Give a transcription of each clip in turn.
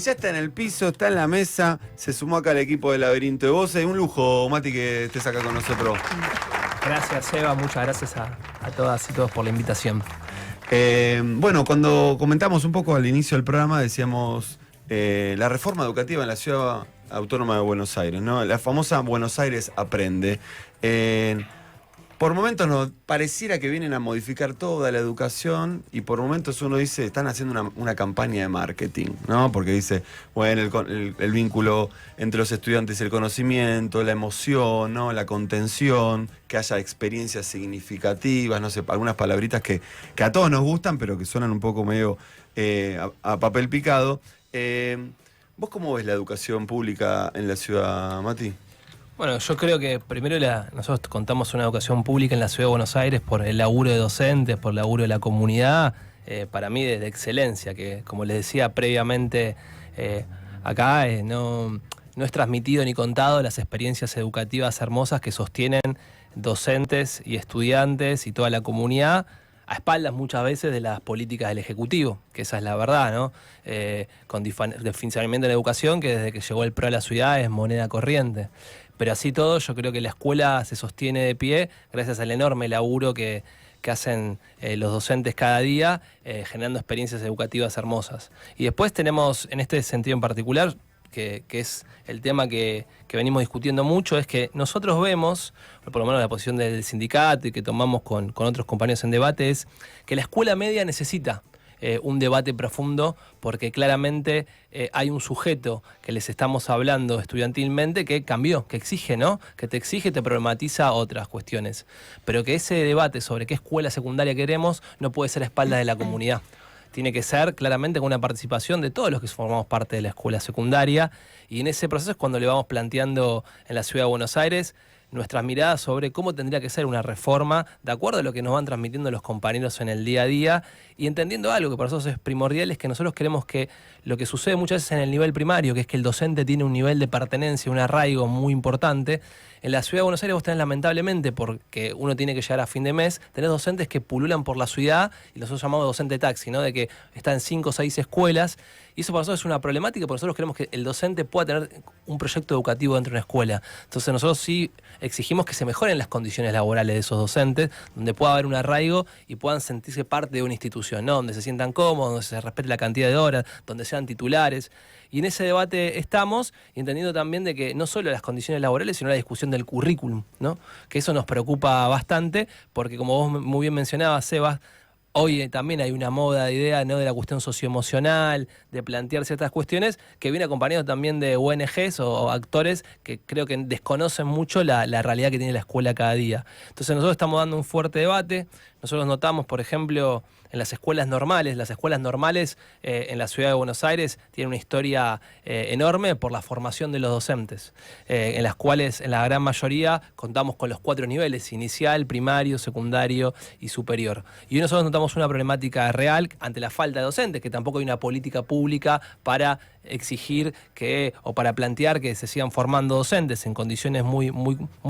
Ya está en el piso, está en la mesa, se sumó acá al equipo de Laberinto de Voces. Un lujo, Mati, que estés acá con nosotros. Gracias, Seba, muchas gracias a todas y todos por la invitación. Bueno, cuando comentamos un poco al inicio del programa, decíamos la reforma educativa en la Ciudad Autónoma de Buenos Aires, ¿no? La famosa Buenos Aires Aprende. Por momentos nos pareciera que vienen a modificar toda la educación y por momentos uno dice, están haciendo una campaña de marketing, ¿no? Porque dice, bueno, el vínculo entre los estudiantes y el conocimiento, la emoción, ¿no? La contención, que haya experiencias significativas, no sé, algunas palabritas que a todos nos gustan, pero que suenan un poco medio a papel picado. ¿Vos cómo ves la educación pública en la ciudad, Mati? Bueno, yo creo que primero nosotros contamos una educación pública en la Ciudad de Buenos Aires por el laburo de docentes, por el laburo de la comunidad, para mí de excelencia, que como les decía previamente acá, no es transmitido ni contado las experiencias educativas hermosas que sostienen docentes y estudiantes y toda la comunidad, a espaldas muchas veces de las políticas del Ejecutivo, que esa es la verdad, ¿no? Con financiamiento en educación, que desde que llegó el PRO a la ciudad es moneda corriente. Pero así todo, yo creo que la escuela se sostiene de pie gracias al enorme laburo que hacen los docentes cada día, generando experiencias educativas hermosas. Y después tenemos, en este sentido en particular, que es el tema que venimos discutiendo mucho, es que nosotros vemos, por lo menos la posición del sindicato y que tomamos con otros compañeros en debate, es que la escuela media necesita un debate profundo porque claramente hay un sujeto que les estamos hablando estudiantilmente que cambió, que exige, ¿no? Que te exige, te problematiza otras cuestiones. Pero que ese debate sobre qué escuela secundaria queremos no puede ser a espaldas de la comunidad. Tiene que ser claramente con una participación de todos los que formamos parte de la escuela secundaria y en ese proceso es cuando le vamos planteando en la Ciudad de Buenos Aires nuestras miradas sobre cómo tendría que ser una reforma de acuerdo a lo que nos van transmitiendo los compañeros en el día a día y entendiendo algo que para nosotros es primordial, es que nosotros queremos que lo que sucede muchas veces en el nivel primario, que es que el docente tiene un nivel de pertenencia, un arraigo muy importante. En la Ciudad de Buenos Aires vos tenés lamentablemente, porque uno tiene que llegar a fin de mes, tenés docentes que pululan por la ciudad y nosotros llamamos docente taxi, ¿no? De que está en 5 o 6 escuelas y eso para nosotros es una problemática porque nosotros queremos que el docente pueda tener un proyecto educativo dentro de una escuela. Entonces nosotros sí exigimos que se mejoren las condiciones laborales de esos docentes, donde pueda haber un arraigo y puedan sentirse parte de una institución, ¿no? Donde se sientan cómodos, donde se respete la cantidad de horas, donde sean titulares. Y en ese debate estamos, entendiendo también de que no solo las condiciones laborales, sino la discusión del currículum, ¿no? Que eso nos preocupa bastante, porque como vos muy bien mencionabas, Sebas, hoy también hay una moda de idea, ¿no? De la cuestión socioemocional, de plantear ciertas cuestiones, que viene acompañado también de ONGs o actores que creo que desconocen mucho la realidad que tiene la escuela cada día. Entonces nosotros estamos dando un fuerte debate. Nosotros notamos, por ejemplo, en las escuelas normales en la Ciudad de Buenos Aires tienen una historia enorme por la formación de los docentes, en las cuales en la gran mayoría contamos con los 4 niveles, inicial, primario, secundario y superior. Y hoy nosotros notamos una problemática real ante la falta de docentes, que tampoco hay una política pública para exigir o para plantear que se sigan formando docentes en condiciones muy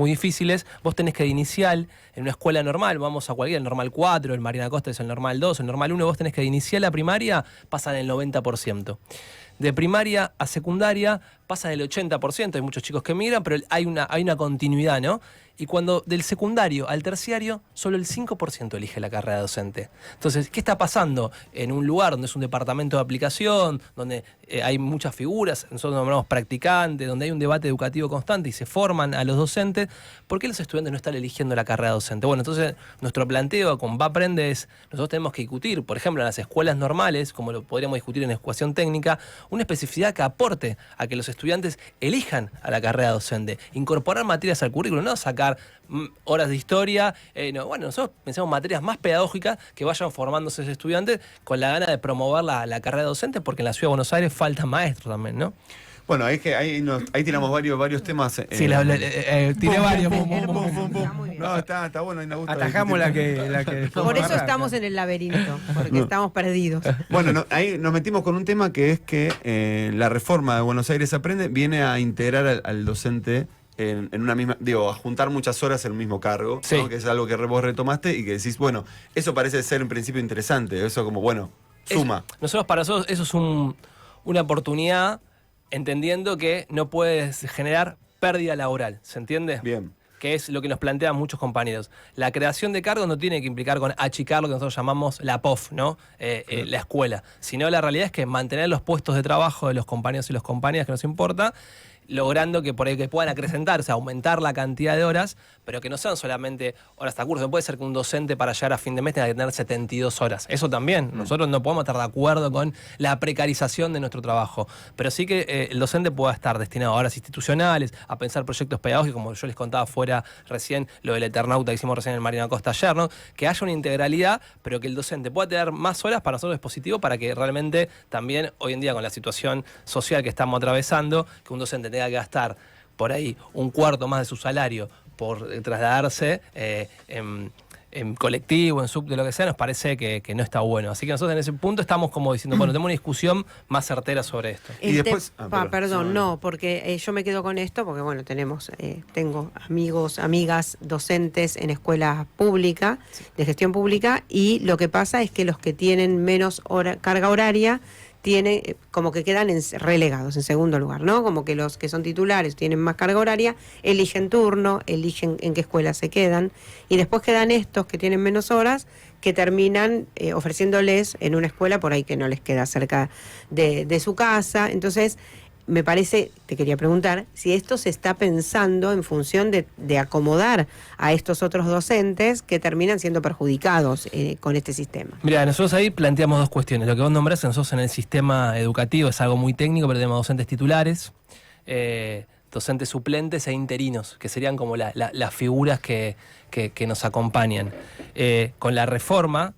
difíciles. Vos tenés que de inicial, en una escuela normal, vamos a cualquier, el normal 4, el Mariana Costa es el normal 2, el normal 1, vos tenés que de inicial a primaria pasan el 90%. De primaria a secundaria pasa el 80%, hay muchos chicos que migran, pero hay una continuidad, ¿no? Y cuando del secundario al terciario, solo el 5% elige la carrera docente. Entonces, ¿qué está pasando en un lugar donde es un departamento de aplicación, donde hay muchas figuras, nosotros nombramos practicantes, donde hay un debate educativo constante y se forman a los docentes? ¿Por qué los estudiantes no están eligiendo la carrera docente? Bueno, entonces nuestro planteo con VAPrende es, nosotros tenemos que discutir, por ejemplo, en las escuelas normales, como lo podríamos discutir en educación técnica, una especificidad que aporte a que los estudiantes elijan a la carrera docente, incorporar materias al currículo, no sacar horas de historia, no, bueno, nosotros pensamos materias más pedagógicas que vayan formándose esos estudiantes con la gana de promover la carrera docente, porque en la Ciudad de Buenos Aires faltan maestros también, ¿no? Bueno, ahí tiramos varios temas. Sí, tiré varios. No, está bueno. Atajamos la que por eso estamos en el laberinto, porque estamos perdidos. Bueno, ahí nos metimos con un tema que es que la reforma de Buenos Aires Aprende viene a integrar al docente en una misma, a juntar muchas horas en un mismo cargo, sí, ¿no? Que es algo que vos retomaste y que decís, bueno, eso parece ser en principio interesante, eso como, bueno, suma. Para nosotros eso es una oportunidad, entendiendo que no puedes generar pérdida laboral, ¿se entiende? Bien. Que es lo que nos plantean muchos compañeros. La creación de cargos no tiene que implicar con achicar lo que nosotros llamamos la POF, ¿no? La escuela. Sino la realidad es que mantener los puestos de trabajo de los compañeros y las compañeras que nos importa, logrando que por ahí que puedan acrecentar, o sea, aumentar la cantidad de horas, pero que no sean solamente horas de curso. No puede ser que un docente para llegar a fin de mes tenga que tener 72 horas. Eso también. Nosotros no podemos estar de acuerdo con la precarización de nuestro trabajo. Pero sí que el docente pueda estar destinado a horas institucionales, a pensar proyectos pedagógicos, como yo les contaba fuera recién, lo del Eternauta que hicimos recién en el Marina Costa ayer, ¿no? Que haya una integralidad, pero que el docente pueda tener más horas. Para nosotros es positivo, para que realmente también hoy en día, con la situación social que estamos atravesando, que un docente tenga que gastar por ahí un cuarto más de su salario por trasladarse en colectivo, en subte, lo que sea, nos parece que no está bueno. Así que nosotros en ese punto estamos como diciendo, bueno, tenemos una discusión más certera sobre esto. Y después... Perdón, no, porque yo me quedo con esto, porque bueno, tengo amigos, amigas, docentes en escuela pública, de gestión pública, y lo que pasa es que los que tienen menos carga horaria como que quedan relegados en segundo lugar, ¿no? Como que los que son titulares tienen más carga horaria, eligen turno, eligen en qué escuela se quedan, y después quedan estos que tienen menos horas, que terminan ofreciéndoles en una escuela por ahí que no les queda cerca de su casa. Entonces, me parece, te quería preguntar, si esto se está pensando en función de acomodar a estos otros docentes que terminan siendo perjudicados con este sistema. Mira, nosotros ahí planteamos dos cuestiones. Lo que vos nombrás, nosotros en el sistema educativo es algo muy técnico, pero tenemos docentes titulares, docentes suplentes e interinos, que serían como las figuras que nos acompañan. Con la reforma...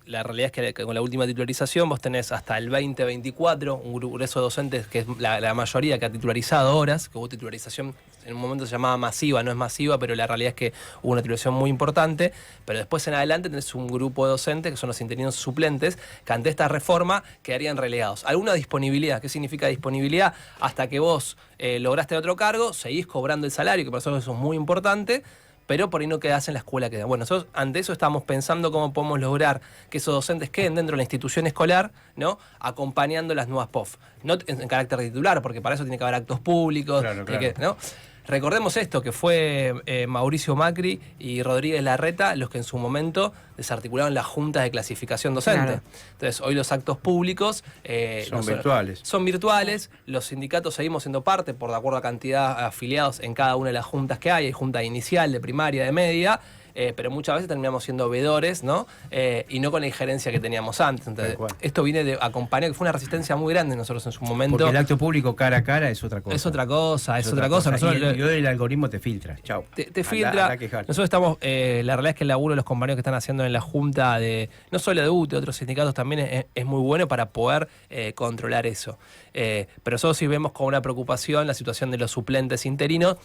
La realidad es que con la última titularización vos tenés hasta el 2024 un grueso de docentes que es la mayoría que ha titularizado horas, que hubo titularización, en un momento se llamaba masiva, no es masiva, pero la realidad es que hubo una titularización muy importante, pero después en adelante tenés un grupo de docentes que son los interinos suplentes, que ante esta reforma quedarían relegados. ¿Alguna disponibilidad? ¿Qué significa disponibilidad? Hasta que vos lograste otro cargo, seguís cobrando el salario, que para nosotros eso es muy importante, pero por ahí no quedás en la escuela que da. Bueno, nosotros ante eso estamos pensando cómo podemos lograr que esos docentes queden dentro de la institución escolar, ¿no? Acompañando las nuevas POF. No en carácter de titular, porque para eso tiene que haber actos públicos, Claro. ¿no? Recordemos esto, que fue Mauricio Macri y Rodríguez Larreta los que en su momento desarticularon las juntas de clasificación docente. Claro. Entonces, hoy los actos públicos Son virtuales. Son virtuales, los sindicatos seguimos siendo parte por de acuerdo a cantidad de afiliados en cada una de las juntas que hay junta inicial, de primaria, de media, pero muchas veces terminamos siendo veedores, ¿no? Y no con la injerencia que teníamos antes. Entonces, esto viene de acompañar, que fue una resistencia muy grande nosotros en su momento. Porque el acto público cara a cara es otra cosa. Es otra cosa. Nosotros, Y el algoritmo te filtra. Chau. Te filtra. Anda a quejarte. Nosotros estamos, la realidad es que el laburo de los compañeros que están haciendo en la junta no solo de UTE, de otros sindicatos también es muy bueno para poder controlar eso. Pero nosotros sí vemos con una preocupación la situación de los suplentes interinos,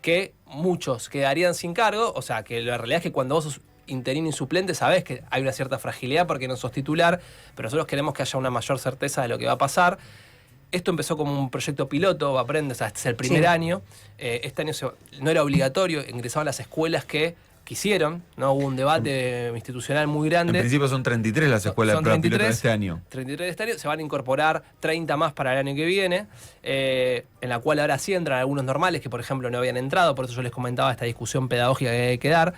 que muchos quedarían sin cargo, o sea, que la realidad es que cuando vos sos interino y suplente sabés que hay una cierta fragilidad porque no sos titular, pero nosotros queremos que haya una mayor certeza de lo que va a pasar. Esto empezó como un proyecto piloto, aprende, o sea, este es el primer año. Este año no era obligatorio, ingresaban las escuelas que quisieron, ¿no? Hubo un debate institucional muy grande. En principio son 33 las escuelas de prueba piloto de este año. 33 de este año, se van a incorporar 30 más para el año que viene, en la cual ahora sí entran algunos normales que, por ejemplo, no habían entrado, por eso yo les comentaba esta discusión pedagógica que hay que dar.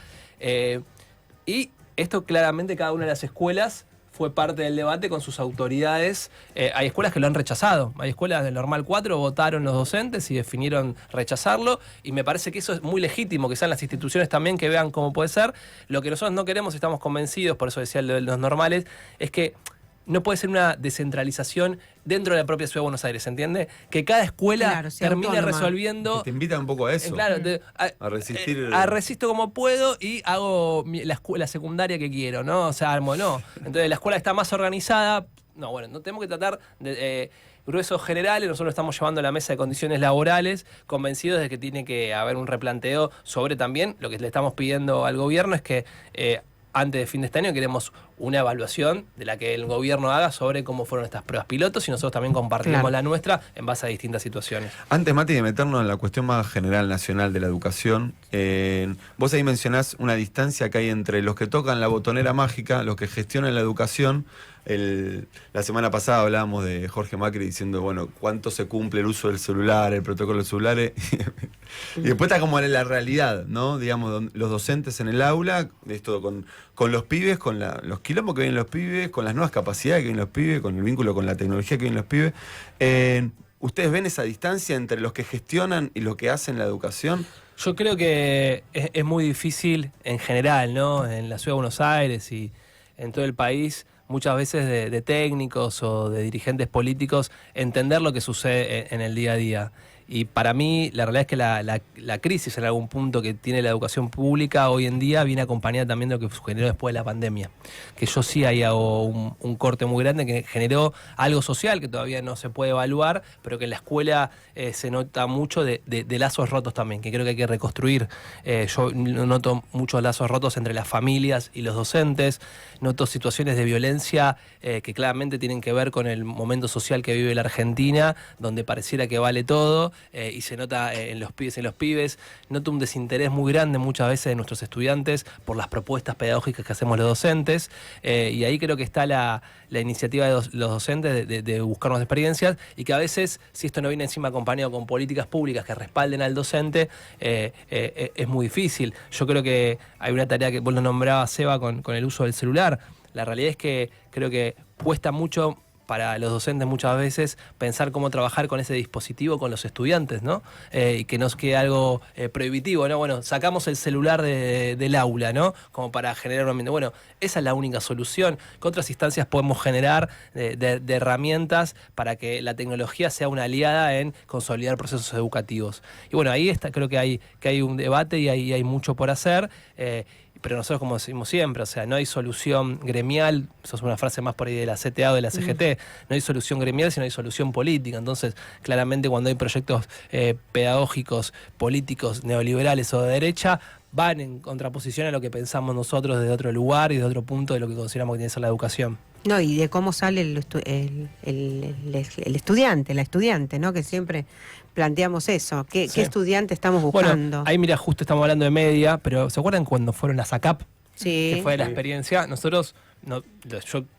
Y esto claramente cada una de las escuelas fue parte del debate con sus autoridades. Hay escuelas que lo han rechazado. Hay escuelas del Normal 4, votaron los docentes y definieron rechazarlo. Y me parece que eso es muy legítimo, que sean las instituciones también que vean cómo puede ser. Lo que nosotros no queremos, estamos convencidos, por eso decía lo de los normales, es que no puede ser una descentralización dentro de la propia Ciudad de Buenos Aires, ¿se entiende? Que cada escuela termine resolviendo... Que te invitan un poco a eso. Claro, a resistir. Resisto como puedo y hago la secundaria que quiero, ¿no? O sea, armo, no. Entonces la escuela está más organizada. No, bueno, no tenemos que tratar de... gruesos generales, nosotros estamos llevando a la mesa de condiciones laborales, convencidos de que tiene que haber un replanteo sobre también lo que le estamos pidiendo al gobierno, es que antes de fin de este año queremos una evaluación de la que el gobierno haga sobre cómo fueron estas pruebas pilotos y nosotros también compartimos Claro. la nuestra en base a distintas situaciones. Antes, Mati, de meternos en la cuestión más general nacional de la educación, vos ahí mencionás una distancia que hay entre los que tocan la botonera mágica, los que gestionan la educación. La semana pasada hablábamos de Jorge Macri diciendo, bueno, cuánto se cumple el uso del celular, el protocolo de celulares. Y después está como la realidad, ¿no? Digamos, los docentes en el aula, esto con los pibes, con los quilombos que vienen los pibes, con las nuevas capacidades que vienen los pibes, con el vínculo con la tecnología que vienen los pibes. ¿Ustedes ven esa distancia entre los que gestionan y los que hacen la educación? Yo creo que es muy difícil en general, ¿no? En la ciudad de Buenos Aires y en todo el país, muchas veces de técnicos o de dirigentes políticos, entender lo que sucede en el día a día. Y para mí, la realidad es que la crisis en algún punto que tiene la educación pública hoy en día viene acompañada también de lo que generó después de la pandemia. Que yo sí ahí hago un corte muy grande que generó algo social que todavía no se puede evaluar, pero que en la escuela se nota mucho de lazos rotos también, que creo que hay que reconstruir. Yo noto muchos lazos rotos entre las familias y los docentes, noto situaciones de violencia que claramente tienen que ver con el momento social que vive la Argentina, donde pareciera que vale todo. Y se nota en los pibes, noto un desinterés muy grande muchas veces de nuestros estudiantes por las propuestas pedagógicas que hacemos los docentes, y ahí creo que está la iniciativa de los docentes de buscarnos experiencias, y que a veces, si esto no viene encima acompañado con políticas públicas que respalden al docente, es muy difícil. Yo creo que hay una tarea que vos lo nombrabas, Seba, con el uso del celular. La realidad es que creo que cuesta mucho para los docentes muchas veces pensar cómo trabajar con ese dispositivo con los estudiantes, ¿no? Y que nos quede algo prohibitivo, ¿no? Bueno, sacamos el celular del aula, ¿no? Como para generar un ambiente. Bueno, esa es la única solución. ¿Qué otras instancias podemos generar de herramientas para que la tecnología sea una aliada en consolidar procesos educativos? Y bueno, ahí creo que hay un debate y hay mucho por hacer. Pero nosotros, como decimos siempre, o sea, no hay solución gremial, eso es una frase más por ahí de la CTA o de la CGT, no hay solución gremial, sino hay solución política. Entonces, claramente cuando hay proyectos pedagógicos, políticos, neoliberales o de derecha, van en contraposición a lo que pensamos nosotros desde otro lugar y de otro punto de lo que consideramos que tiene que ser la educación. No, y de cómo sale el estudiante, la estudiante, ¿no? Que siempre planteamos eso. ¿Qué estudiante estamos buscando? Bueno, ahí mira, justo estamos hablando de media, pero ¿se acuerdan cuando fueron las ACAP? Sí. Que fue la experiencia. Nosotros, yo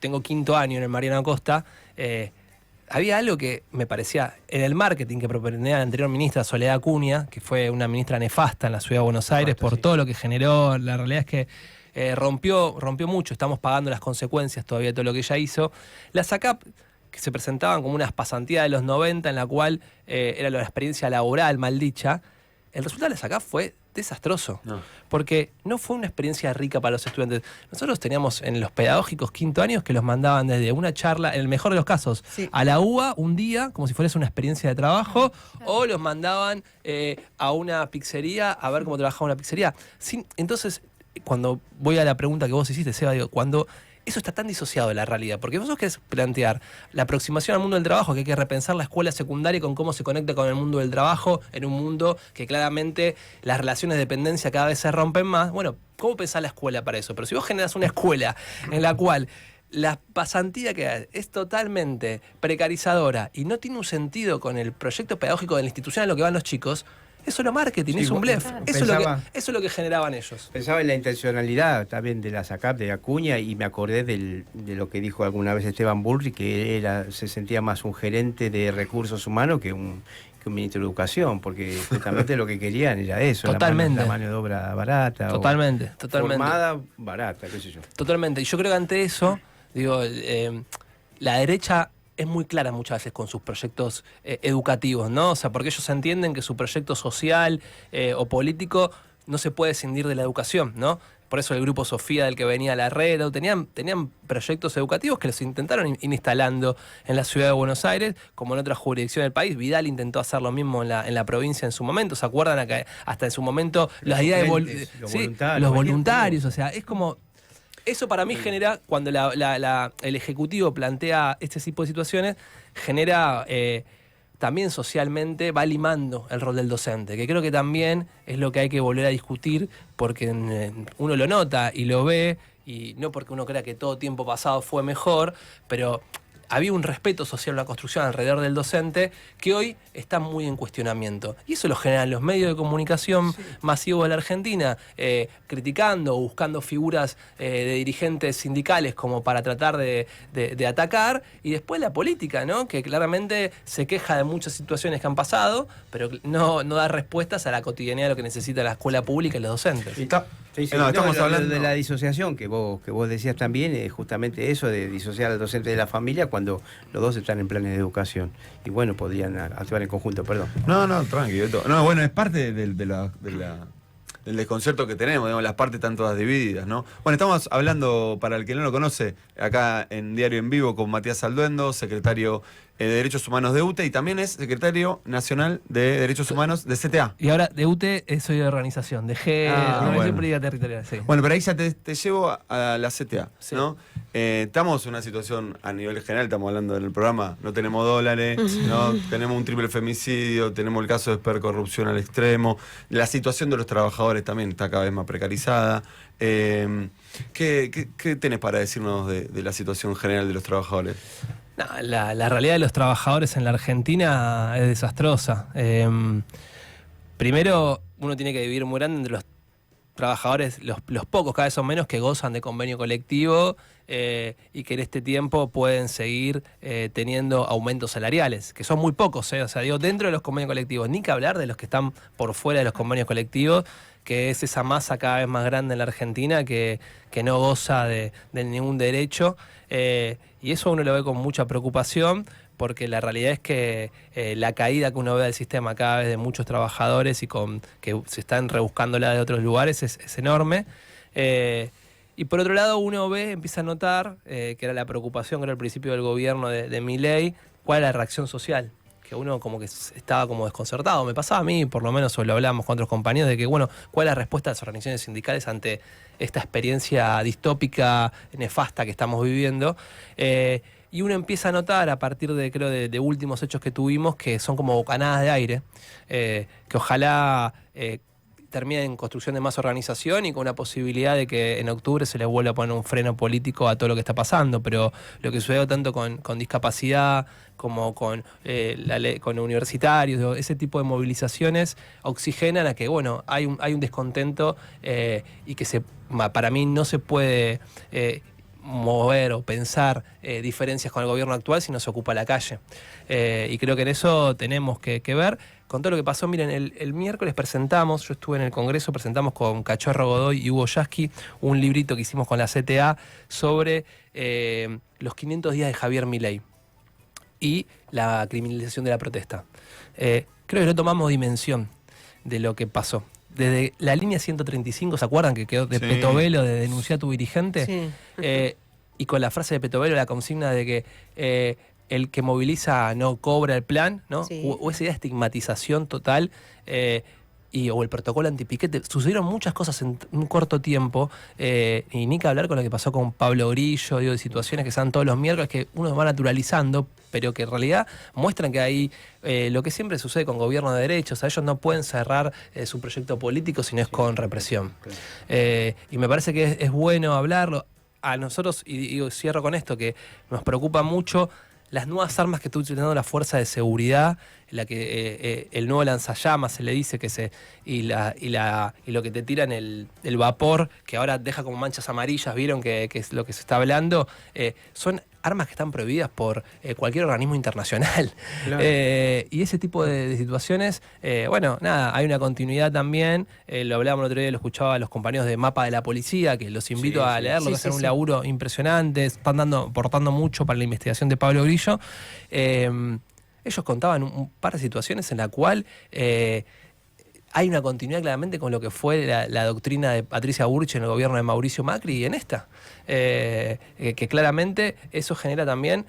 tengo 5º año en el Mariano Acosta, había algo que me parecía, en el marketing que proponía la anterior ministra Soledad Acuña, que fue una ministra nefasta en la ciudad de Buenos Aires por todo lo que generó. La realidad es que rompió mucho, estamos pagando las consecuencias todavía de todo lo que ella hizo. Las ACAP, que se presentaban como unas pasantías de los 90, en la cual era la experiencia laboral maldicha, el resultado de las ACAP fue desastroso, porque no fue una experiencia rica para los estudiantes. Nosotros teníamos en los pedagógicos 5º años que los mandaban desde una charla, en el mejor de los casos, a la UBA un día, como si fuese una experiencia de trabajo, o los mandaban a una pizzería a ver cómo trabajaba una pizzería. Entonces, cuando voy a la pregunta que vos hiciste, Seba, digo, cuando eso está tan disociado de la realidad, porque vos querés plantear la aproximación al mundo del trabajo, que hay que repensar la escuela secundaria con cómo se conecta con el mundo del trabajo, en un mundo que claramente las relaciones de dependencia cada vez se rompen más. Bueno, ¿cómo pensás la escuela para eso? Pero si vos generás una escuela en la cual la pasantía que hay es totalmente precarizadora y no tiene un sentido con el proyecto pedagógico de la institución a lo que van los chicos, eso era marketing, es un blef. Eso es lo que generaban ellos. Pensaba en la intencionalidad también de la SACAP, de Acuña, y me acordé de lo que dijo alguna vez Esteban Bullrich, que se sentía más un gerente de recursos humanos que un ministro de Educación, porque justamente lo que querían era eso, Totalmente. La mano de obra barata. Totalmente. Formada, barata, qué sé yo. Totalmente. Y yo creo que ante eso, digo, la derecha es muy clara muchas veces con sus proyectos educativos, ¿no? O sea, porque ellos entienden que su proyecto social o político no se puede escindir de la educación, ¿no? Por eso el grupo Sofía del que venía Larrero, tenían proyectos educativos que los intentaron ir instalando en la ciudad de Buenos Aires, como en otras jurisdicciones del país. Vidal intentó hacer lo mismo en la provincia en su momento. ¿Se acuerdan? Hasta en su momento las ideas de los voluntarios, o sea, es como... Eso para mí genera, cuando el Ejecutivo plantea este tipo de situaciones, genera también socialmente, va limando el rol del docente, que creo que también es lo que hay que volver a discutir, porque uno lo nota y lo ve, y no porque uno crea que todo tiempo pasado fue mejor, pero había un respeto social, una construcción alrededor del docente que hoy está muy en cuestionamiento. Y eso lo generan los medios de comunicación masivos de la Argentina, criticando o buscando figuras de dirigentes sindicales como para tratar de atacar, y después la política, ¿no? Que claramente se queja de muchas situaciones que han pasado, pero no da respuestas a la cotidianidad de lo que necesita la escuela pública y los docentes. Estamos hablando de la disociación que vos decías también, es justamente eso de disociar al docente de la familia cuando los dos están en planes de educación. Y bueno, podrían actuar en conjunto, perdón. No, tranquilo. No, bueno, es parte del desconcierto que tenemos, digamos, las partes están todas divididas, ¿no? Bueno, estamos hablando, para el que no lo conoce, acá en Diario en Vivo con Matías Alduendo, secretario de Derechos Humanos de UTE, y también es secretario nacional de Derechos Humanos de CTA. Y ahora de UTE soy de organización, dejé Organización Política Territorial. Sí. Bueno, pero ahí ya te llevo a la CTA, sí. ¿no? Estamos en una situación a nivel general, estamos hablando en el programa, no tenemos dólares, ¿no? Tenemos un triple femicidio, tenemos el caso de hipercorrupción al extremo, la situación de los trabajadores también está cada vez más precarizada. ¿Qué tenés para decirnos de la situación general de los trabajadores? No, la realidad de los trabajadores en la Argentina es desastrosa. Primero, uno tiene que dividir muy grande entre los trabajadores, los pocos, cada vez son menos, que gozan de convenio colectivo y que en este tiempo pueden seguir teniendo aumentos salariales, que son muy pocos, o sea, digo, dentro de los convenios colectivos, ni que hablar de los que están por fuera de los convenios colectivos, que es esa masa cada vez más grande en la Argentina que no goza de ningún derecho, y eso uno lo ve con mucha preocupación, porque la realidad es que la caída que uno ve del sistema cada vez de muchos trabajadores y que se están rebuscándola de otros lugares es enorme. Y por otro lado uno empieza a notar, que era la preocupación que era al principio del gobierno de Milei, cuál era la reacción social. Que uno como que estaba como desconcertado. Me pasaba a mí, por lo menos, o lo hablábamos con otros compañeros, de que, bueno, ¿cuál es la respuesta de las organizaciones sindicales ante esta experiencia distópica, nefasta que estamos viviendo? Y uno empieza a notar, a partir de últimos hechos que tuvimos, que son como bocanadas de aire, que ojalá termine en construcción de más organización y con una posibilidad de que en octubre se le vuelva a poner un freno político a todo lo que está pasando. Pero lo que sucedió tanto con discapacidad como con con universitarios, ese tipo de movilizaciones oxigenan a que, bueno, hay un descontento y que para mí no se puede mover o pensar diferencias con el gobierno actual si no se ocupa la calle. Y creo que en eso tenemos que ver. Con todo lo que pasó, miren, el miércoles presentamos, yo estuve en el Congreso, presentamos con Cachorro Godoy y Hugo Yasky un librito que hicimos con la CTA sobre los 500 días de Javier Milei y la criminalización de la protesta. Creo que no tomamos dimensión de lo que pasó. Desde la línea 135, ¿se acuerdan que quedó de Petovelo, de denunciar a tu dirigente? Sí. Y con la frase de Petovelo, la consigna de que el que moviliza no cobra el plan, ¿no? Sí. O esa idea de estigmatización total, o el protocolo antipiquete. Sucedieron muchas cosas en un corto tiempo, y ni que hablar con lo que pasó con Pablo Grillo, de situaciones que se dan todos los miércoles que uno va naturalizando, pero que en realidad muestran que hay lo que siempre sucede con gobierno de derechos. O sea, ellos no pueden cerrar su proyecto político si no es con represión. Claro. Y me parece que es bueno hablarlo. A nosotros, y cierro con esto, que nos preocupa mucho las nuevas armas que está utilizando la fuerza de seguridad, la que el nuevo lanzallamas se le dice y lo que te tiran el vapor, que ahora deja como manchas amarillas, vieron que es lo que se está hablando, son armas que están prohibidas por cualquier organismo internacional. Claro. Y ese tipo de situaciones, bueno, nada, hay una continuidad también. Lo hablábamos el otro día, lo escuchaba a los compañeros de Mapa de la Policía, que los invito a leerlo, que hacen un laburo impresionante, están aportando mucho para la investigación de Pablo Grillo. Ellos contaban un par de situaciones en la cual hay una continuidad claramente con lo que fue la doctrina de Patricia Bullrich en el gobierno de Mauricio Macri y en esta. Que claramente eso genera también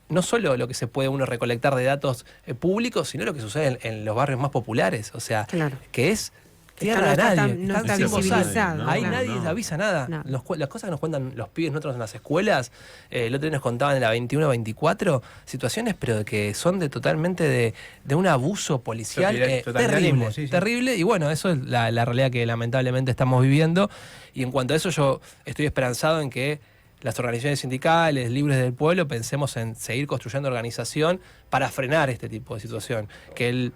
no solo lo que se puede uno recolectar de datos públicos, sino lo que sucede en los barrios más populares. O sea, claro, que tierra no de está nadie. no están está sin bozal. visibilizado, Ahí claro. nadie avisa nada. No. Las cosas que nos cuentan los pibes nuestros en las escuelas, el otro día nos contaban en la 21-24, situaciones, pero de que son totalmente de un abuso policial Totalitarismo, terrible. sí, sí. Terrible, y bueno, eso es la realidad que lamentablemente estamos viviendo. Y en cuanto a eso, yo estoy esperanzado en que las organizaciones sindicales, libres del pueblo, pensemos en seguir construyendo organización para frenar este tipo de situación. Que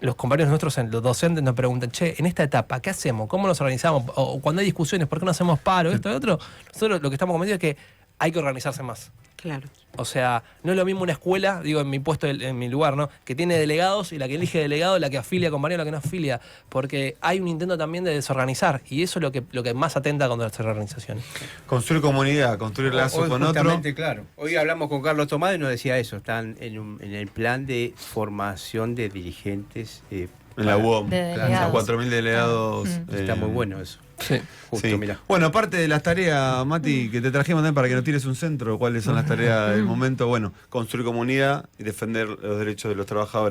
los compañeros nuestros, los docentes, nos preguntan, che, en esta etapa, ¿qué hacemos? ¿Cómo nos organizamos? O cuando hay discusiones, ¿por qué no hacemos paro? Esto y otro. Nosotros lo que estamos convencidos es que hay que organizarse más. Claro. O sea, no es lo mismo una escuela, digo, en mi puesto, en mi lugar, ¿no? Que tiene delegados y la que elige delegado, la que afilia compañero, la que no afilia. Porque hay un intento también de desorganizar y eso es lo que más atenta contra las organizaciones. Construir comunidad, construir lazos Hoy con otro. justamente, claro. Hoy hablamos con Carlos Tomás y nos decía eso. Están en el plan de formación de dirigentes. En la UOM. De delegados. 4.000 delegados. Está muy bueno eso. Sí. Justo, Sí. mirá. Bueno, aparte de las tareas, Mati, que te trajimos también para que nos tires un centro, ¿cuáles son las tareas del momento? Bueno, construir comunidad y defender los derechos de los trabajadores.